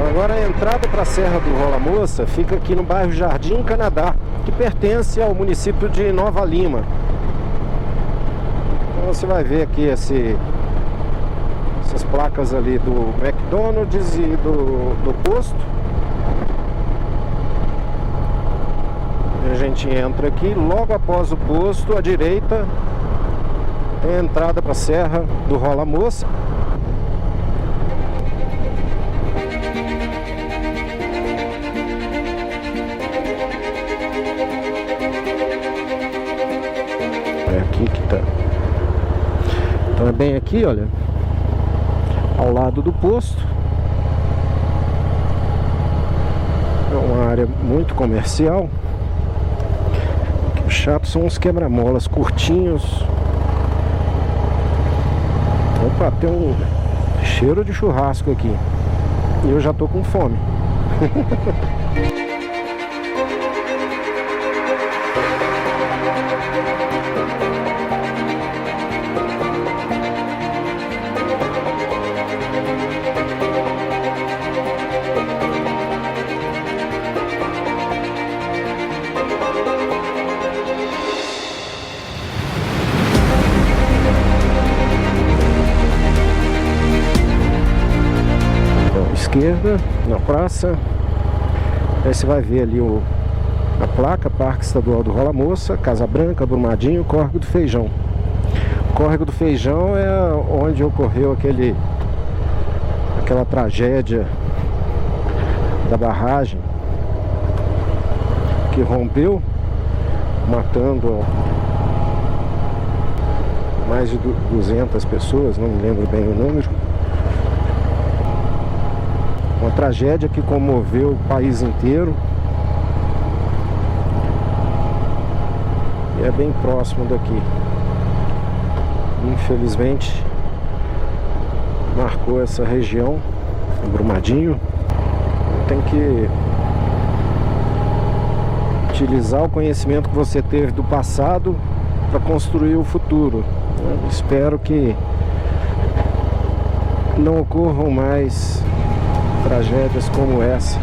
Agora a entrada para a Serra do Rola Moça fica aqui no bairro Jardim Canadá, que pertence ao município de Nova Lima. Então você vai ver aqui essas placas ali do McDonald's e do posto. E a gente entra aqui, logo após o posto, à direita, tem a entrada para a Serra do Rola Moça. Aqui que tá. Então é bem aqui, olha, ao lado do posto. É uma área muito comercial. O chato são os quebra-molas curtinhos. Opa, tem um cheiro de churrasco aqui. E eu já tô com fome. Esquerda, na praça. Aí você vai ver ali a placa, Parque Estadual do Rola Moça, Casa Branca, Brumadinho, Córrego do Feijão. O Córrego do Feijão é onde ocorreu aquela tragédia da barragem que rompeu, matando mais de 200 pessoas, não me lembro bem o número. Uma tragédia que comoveu o país inteiro. E é bem próximo daqui. Infelizmente, marcou essa região, Brumadinho. Tem que utilizar o conhecimento que você teve do passado para construir o futuro. Eu espero que não ocorram mais tragédias como essa.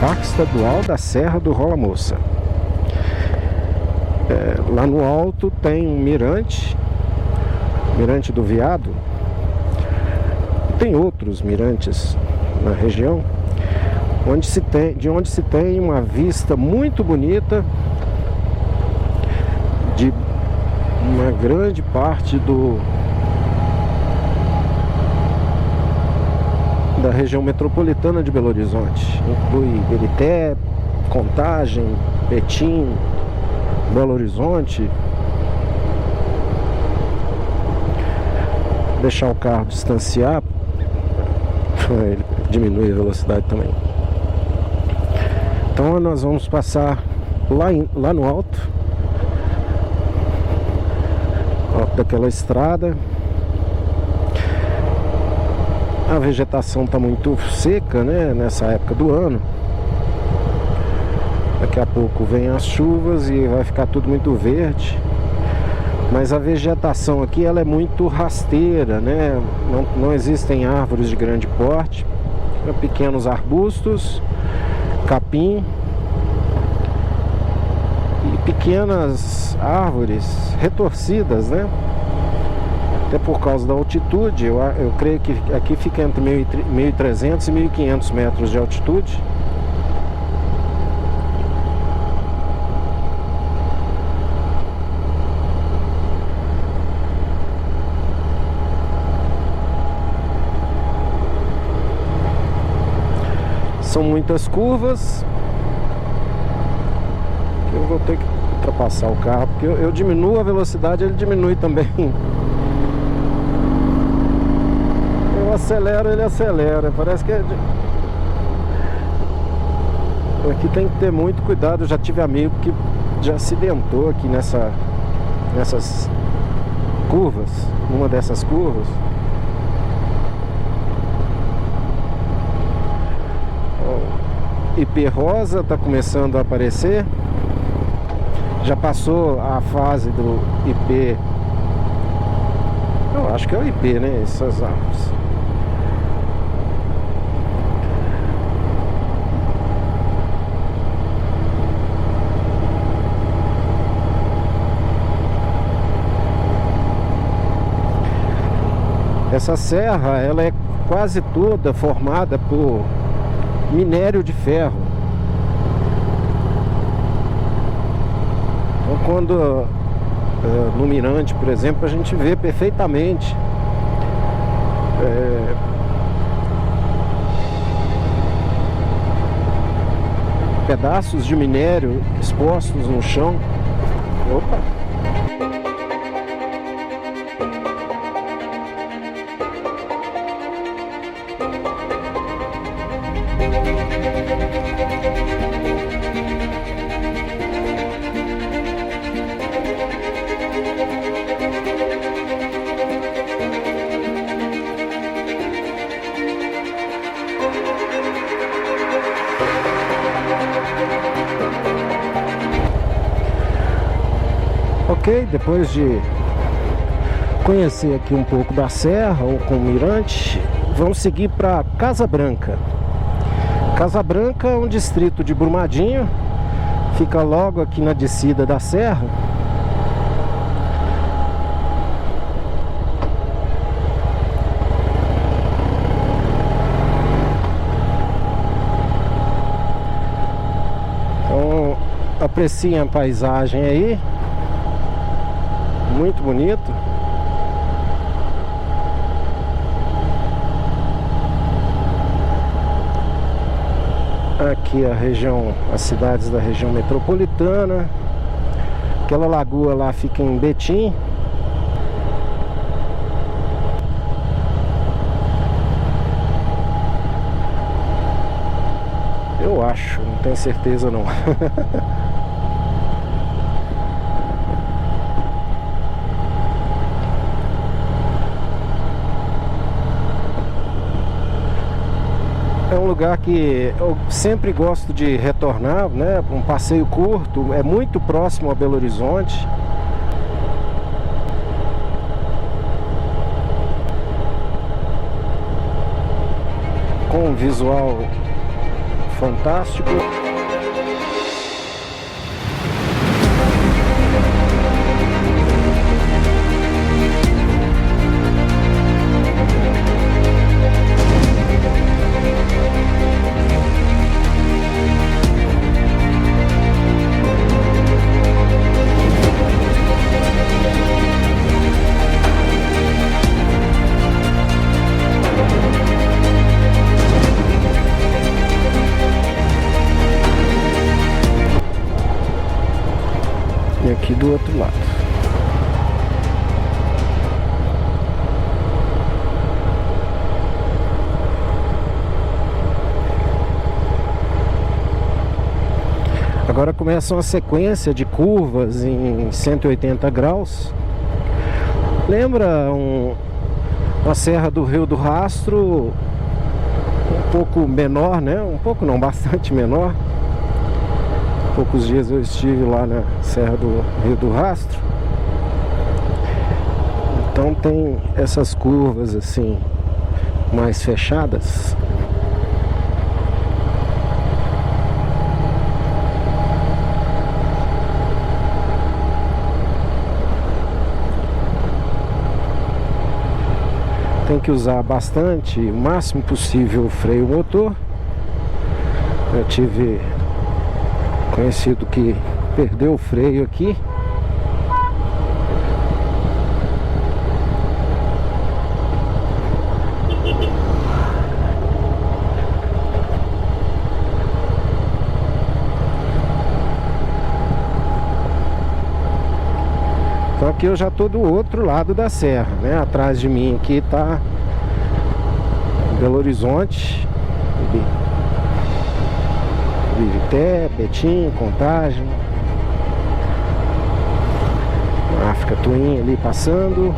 Parque Estadual da Serra do Rola Moça. Lá no alto tem um mirante, Mirante do Veado. Tem outros mirantes na região, de onde se tem uma vista muito bonita de uma grande parte da região metropolitana de Belo Horizonte. Inclui Ibirité, Contagem, Betim, Belo Horizonte. Deixar o carro distanciar, ele diminui a velocidade também. Então nós vamos passar lá no alto daquela estrada. A vegetação está muito seca, né, nessa época do ano. Daqui a pouco vem as chuvas e vai ficar tudo muito verde. Mas a vegetação aqui ela é muito rasteira, né? Não existem árvores de grande porte. Pequenos arbustos, capim e pequenas árvores retorcidas, né? Até por causa da altitude, eu creio que aqui fica entre 1.300 e 1.500 metros de altitude. muitas curvas. Eu vou ter que ultrapassar o carro, porque eu diminuo a velocidade, ele diminui também. Eu acelero, ele acelera. Parece que aqui tem que ter muito cuidado. Eu já tive amigo que já acidentou aqui nessas curvas, numa dessas curvas. IP rosa está começando a aparecer. Já passou a fase do IP. Eu acho que é o IP, né? Essas árvores. Essa serra, ela é quase toda formada por minério de ferro. Então, quando no Mirante, por exemplo, a gente vê perfeitamente pedaços de minério expostos no chão. Opa! Ok, depois de conhecer aqui um pouco da serra ou com o Mirante, vamos seguir para Casa Branca. Casa Branca é um distrito de Brumadinho, fica logo aqui na descida da serra. Então, apreciem a paisagem aí. Muito bonito. Aqui a região, as cidades da região metropolitana. Aquela lagoa lá fica em Betim. Eu acho, não tenho certeza não. É um lugar que eu sempre gosto de retornar, né? Um passeio curto, é muito próximo a Belo Horizonte. Com um visual fantástico. E aqui do outro lado. Agora começa uma sequência de curvas em 180 graus. Lembra uma serra do Rio do Rastro, um pouco menor, né? Um pouco não, bastante menor. Poucos dias eu estive lá na Serra do Rio do Rastro. Então tem essas curvas assim mais fechadas. Tem que usar bastante, o máximo possível, o freio motor. Eu tive conhecido que perdeu o freio aqui. Só que eu já tô do outro lado da serra, né? Atrás de mim aqui tá Belo Horizonte, Ibirité, Betim, Contagem, África Twin ali passando.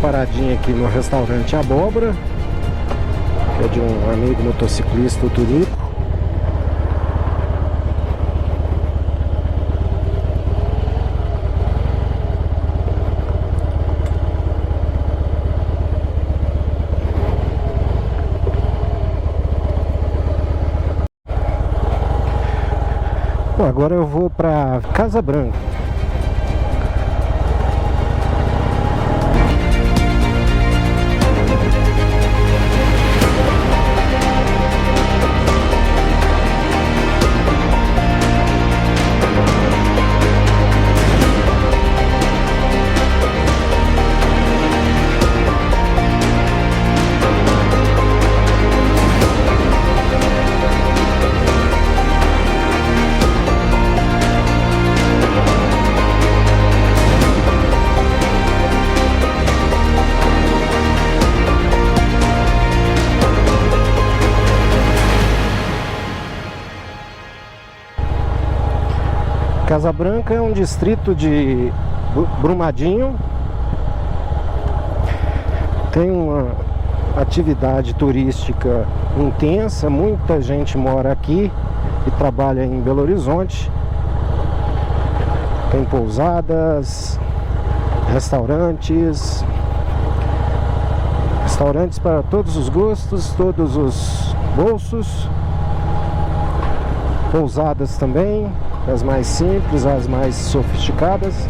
Paradinha aqui no restaurante Abóbora, que é de um amigo motociclista, o Turico. Bom, agora eu vou para Casa Branca. Casa Branca é um distrito de Brumadinho. Tem uma atividade turística intensa, muita gente mora aqui e trabalha em Belo Horizonte. Tem pousadas, restaurantes para todos os gostos, todos os bolsos. Pousadas também, as mais simples, as mais sofisticadas.